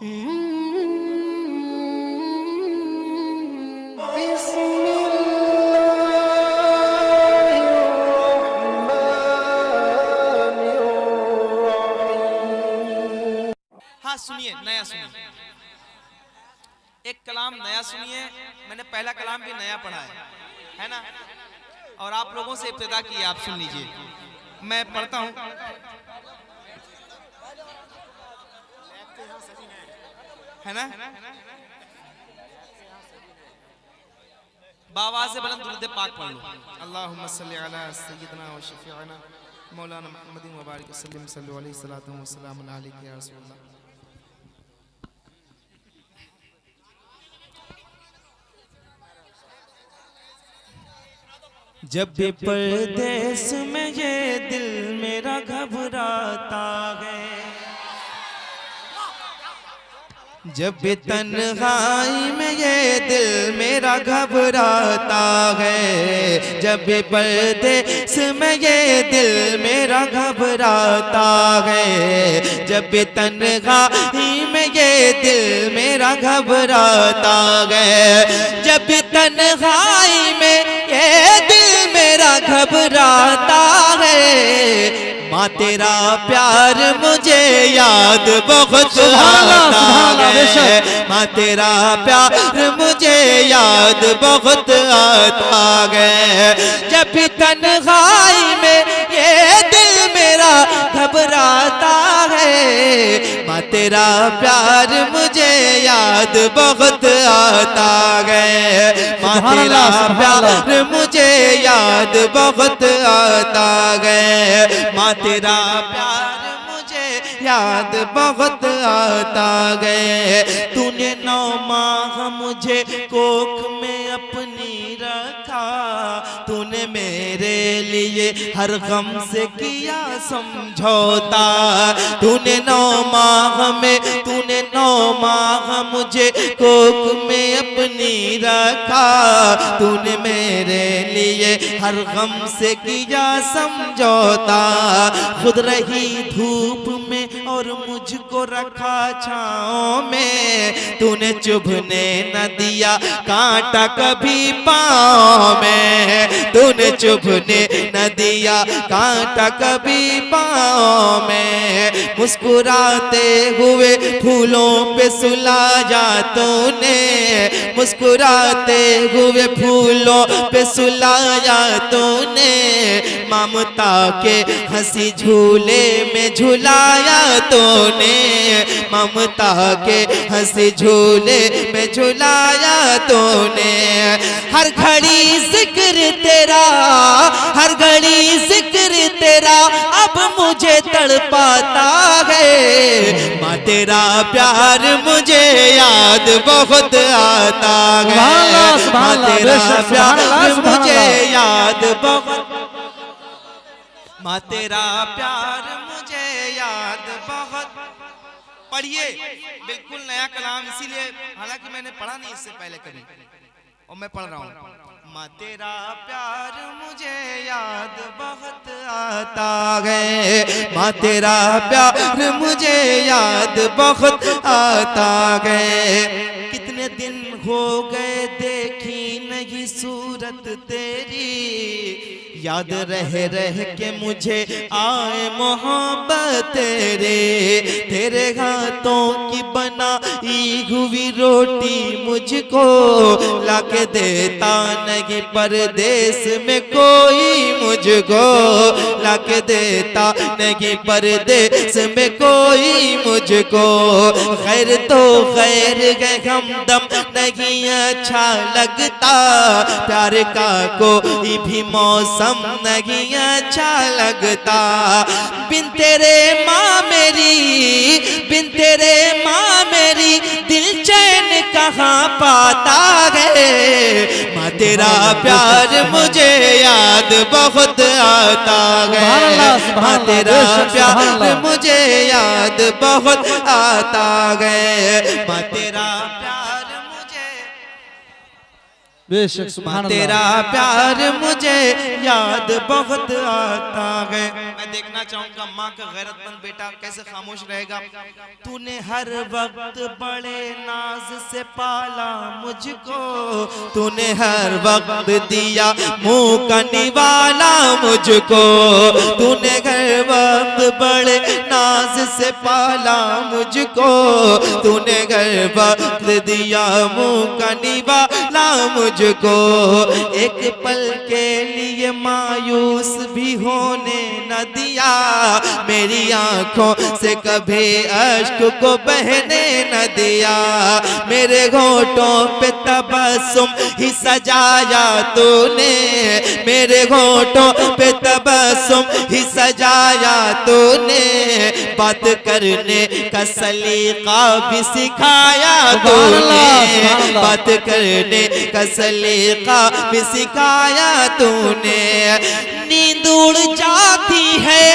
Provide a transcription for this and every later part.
हाँ सुनिए, नया सुनिए, एक कलाम नया सुनिए। मैंने पहला कलाम भी नया पढ़ा है ना, और आप लोगों से इब्तिदा की, आप सुन लीजिए। मैं पढ़ता हूँ। है ना, बाबा से बुलंद दुरूद पाक पढ़ लो। अल्लाहुम्मा सल्ली अला सय्यिदना व शफीअना मौलाना मुहम्मदिन व बारिक वसल्लिम सल्लल्लाहु अलैहि व सल्लम अलैहि या रसूलल्लाह। जब भी परदेस में ये दिल मेरा घबराता है, जब भी तन्हाई में ये दिल मेरा घबराता है, जब भी परदेस में ये दिल मेरा घबराता है, जब भी तन्हाई में ये दिल मेरा घबराता है, जब भी तन्हाई में ये दिल मेरा घबराता है, माँ तेरा प्यार मुझे याद बहुत आता है, माँ तेरा प्यार मुझे याद बहुत आता है, जब भी तन्हाई में ये दिल मेरा घबराता है, माँ तेरा प्यार मुझे याद बहुत आता है, माँ तेरा प्यार मुझे याद बहुत आता है, माँ तेरा प्यार मुझे याद बहुत आता है। तूने 9 माह मुझे कोख में अपनी रखा, तूने मेरे लिए हर गम से किया समझौता, तूने 9 माह में, तूने 9 माह मुझे कोख में अपनी रखा, तूने मेरे लिए हर गम से किया समझौता, खुद रही धूप में और मुझको रखा छाँव में, तूने चुभने न दिया कांटा कभी पाँव में, तूने चुभने न दिया कांटा कभी पाँव में, मुस्कुराते हुए फूलों पे सुलाया तूने, मुस्कुराते हुए फूलों पे सुलाया तूने, ममता के हंसी झूले में झुलाया तूने, ममता के हंसी झूले में झुलाया तूने, हर घड़ी जिक्र तेरा, हर घड़ी जिक्र तेरा अब मुझे तड़पाता है, माँ तेरा प्यार मुझे याद बहुत आता है, माँ तेरा प्यार मुझे याद बहुत, माँ तेरा प्यार मुझे याद बहुत। पढ़िए, बिल्कुल नया कलाम, इसीलिए हालांकि मैंने पढ़ा नहीं इससे पहले कभी, और मैं पढ़ रहा हूँ। माँ तेरा प्यार मुझे याद बहुत आता है, माँ तेरा प्यार मुझे याद बहुत आता है, कितने दिन हो गए देखी नहीं सूरत तेरी, याद रह रह के मुझे आए मोहब्बत तेरे, तेरे हाथों की बनाई हुई रोटी मुझको लाके देता नहीं परदेस में कोई, मुझको लाके देता नहीं परदेस में कोई मुझको, खैर तो खैर गए हमदम नहीं अच्छा लगता, प्यार का कोई भी मौसम नहीं अच्छा लगता, बिन तेरे माँ मेरी, बिन तेरे माँ मेरी दिल चैन कहाँ पाता है, माँ तेरा प्यार मुझे याद बहुत आता है, माँ तेरा प्यार मुझे याद बहुत आता है, माँ तेरा प्यार मुझे, बेशक माँ तेरा प्यार मुझे याद बहुत आता है। देखना चाहूंगा माँ का गैरतमंद बेटा कैसे खामोश रहेगा। तूने हर वक्त बड़े नाज से पाला मुझको, तूने हर वक्त दिया मुंह का निवाला मुझको, तूने हर वक्त बड़े नाज से पाला मुझको, तूने हर वक्त दिया मुंह का निवाला मुझको। एक पल के लिए मायूस भी होने न दिया, मेरी आंखों से कभी अश्क को बहने न दिया, मेरे होठों पे तबस्सुम ही सजाया तूने, मेरे होठों पे तबस्सुम ही सजाया तूने, बात करने का सलीका भी सिखाया तूने, बात करने का सलीका भी सिखाया तूने। नींद उड़ जाती है,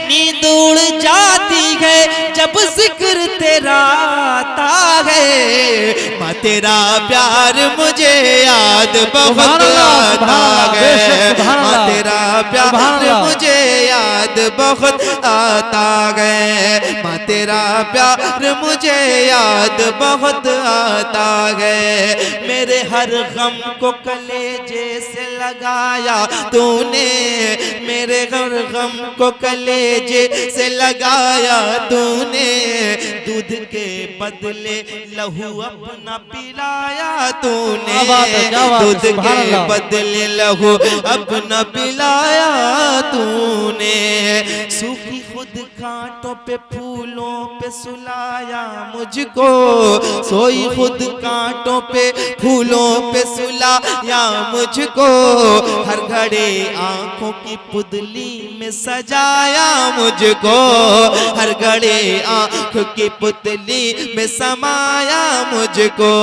नींद उड़ जाती है जब जिक्र तेरा आता है, माँ तेरा प्यार मुझे याद बहुत आता है, माँ तेरा प्यार मुझे याद बहुत आता है, माँ तेरा प्यार मुझे याद बहुत आता है। मेरे हर गम को कलेजे से लगाया तूने, मेरे हर गम को कलेजे से लगाया तूने, दूध के बदले लहू अपना पिलाया तूने, दूध के बदले लहू अपना पिलाया तूने। सूखी खुद कांटों पे फूलों पे सुलाया मुझको, सोई खुद कांटों पे फूलों पे सुलाया मुझको, हर घड़ी आंखों की पुतली में सजाया मुझको, हर घड़ी आंख की पुतली में समाया मुझको।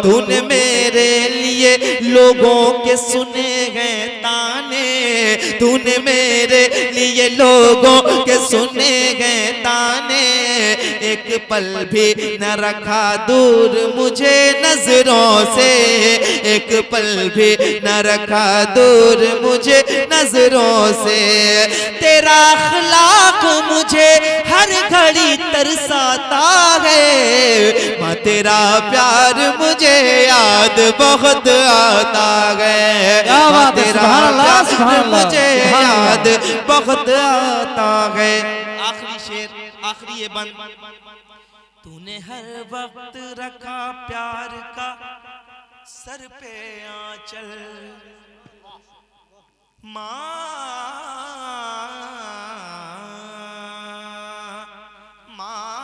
तूने मेरे लिए लोगों के सुने गए ताने, तूने मेरे लिए लोगों के सुने गए ताने, एक पल भी न रखा दूर मुझे नजरों से, एक पल भी न रखा दूर मुझे नजरों से। तेरा अखलाक मुझे हर घड़ी तरसाता है, माँ तेरा प्यार मुझे याद बहुत आता है, माँ तेरा प्यार मुझे याद बहुत आता है। आखिरी शेर, आखिरी ये बंद। तूने हर वक्त रखा प्यार का सर पे आंचल, माँ माँ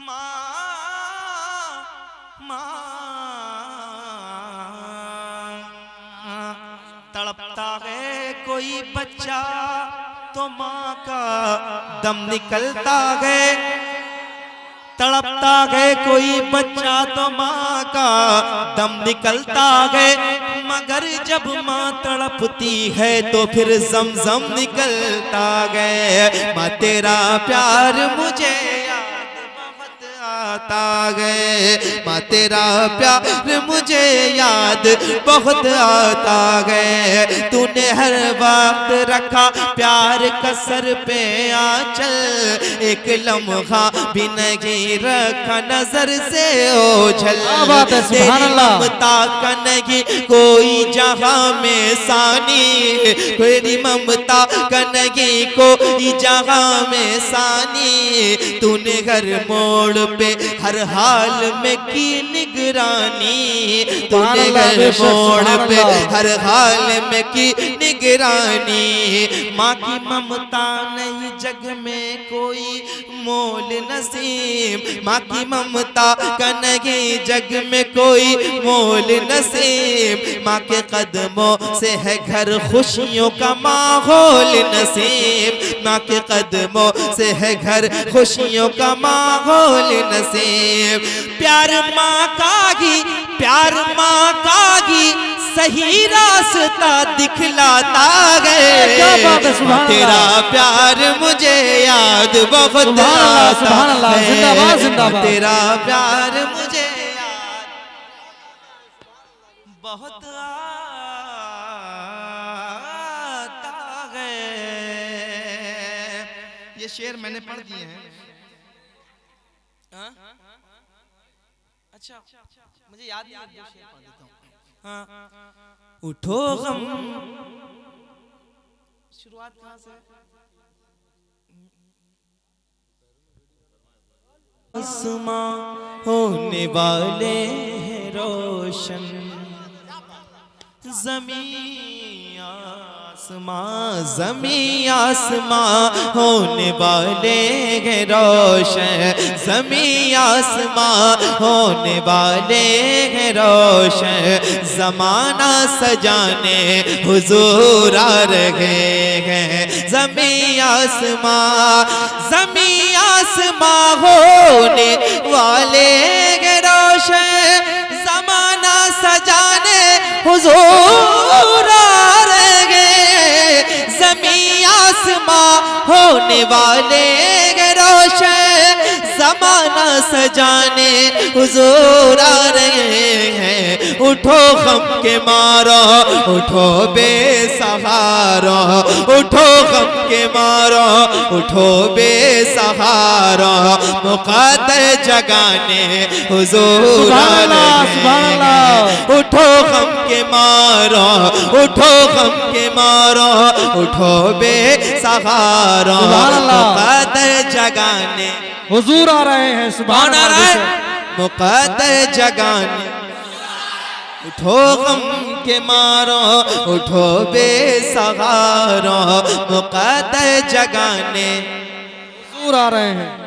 माँ माँ तड़पता है कोई बच्चा तो माँ का दम निकलता है, तड़पता है कोई बच्चा तो माँ का दम निकलता है, मगर जब माँ तड़पती है तो फिर ज़मज़म निकलता है। माँ तेरा प्यार मुझे आता है, माँ तेरा प्यार मुझे याद बहुत आता है। तूने हर वक्त रखा प्यार का सर पे आंचल, एक लम्हा भी नहीं रखा नजर से ओझल, तेरी ममता का नहीं कोई जहां में सानी, तेरी ममता का नहीं कोई जहां में सानी। तूने हर मोड़ पे हर हाल में की निगरानी, तूने हर मोड़ पे हर हाल में की निगरानी। माँ की ममता नहीं जग में कोई मोल नसीब, माँ की ममता का नहीं जग में कोई मोल नसीब। माँ के कदमों से है घर खुशियों का माहौल नसीब, माँ के कदमों से है घर खुशियों का माहौल नसीब। प्यार माँ का ही, प्यार माँ का ही सही रास्ता दिखलाता है, तेरा प्यार मुझे याद बहुत आता है, तेरा प्यार मुझे याद बहुत आता है। शेर मैंने पढ़ दिए हैं। अच्छा मुझे याद नहीं, दो शेर पढ़ देता हूँ। हाँ, उठो गम, शुरुआत कहाँ से? आसमां होने वाले हैं रोशन, ज़मीं आसमां, ज़मीं आसमां होने वाले हैं रोशन, ज़मीं आसमां होने वाले हैं रोशन, ज़माना सजाने हुजूर आ रहे हैं, ज़मीं आसमां, ज़मीं आसमां होने वाले हैं रोशन, ज़माना सजाने हुजूर आ रहे, ज़मीं आसमां होने वाले हैं रोशन, ज़माना सजाने हुजूर आ रहे हैं। उठो गम के मारो, उठो बेसहारा, उठो गम के मारो, उठो बेसहारा, मुक़द्दर जगाने हुजूर आ रहे हैं। उठो गम के मारो, उठो गम के मारो, उठो बेसहारा, मुक़द्दर जगाने हुजूर आ रहे हैं। सुभान अल्लाह। मुक़द्दर जगाने, उठो गम के मारो, उठो बेसहारा, मुक़द्दर जगाने हुजूर आ रहे हैं।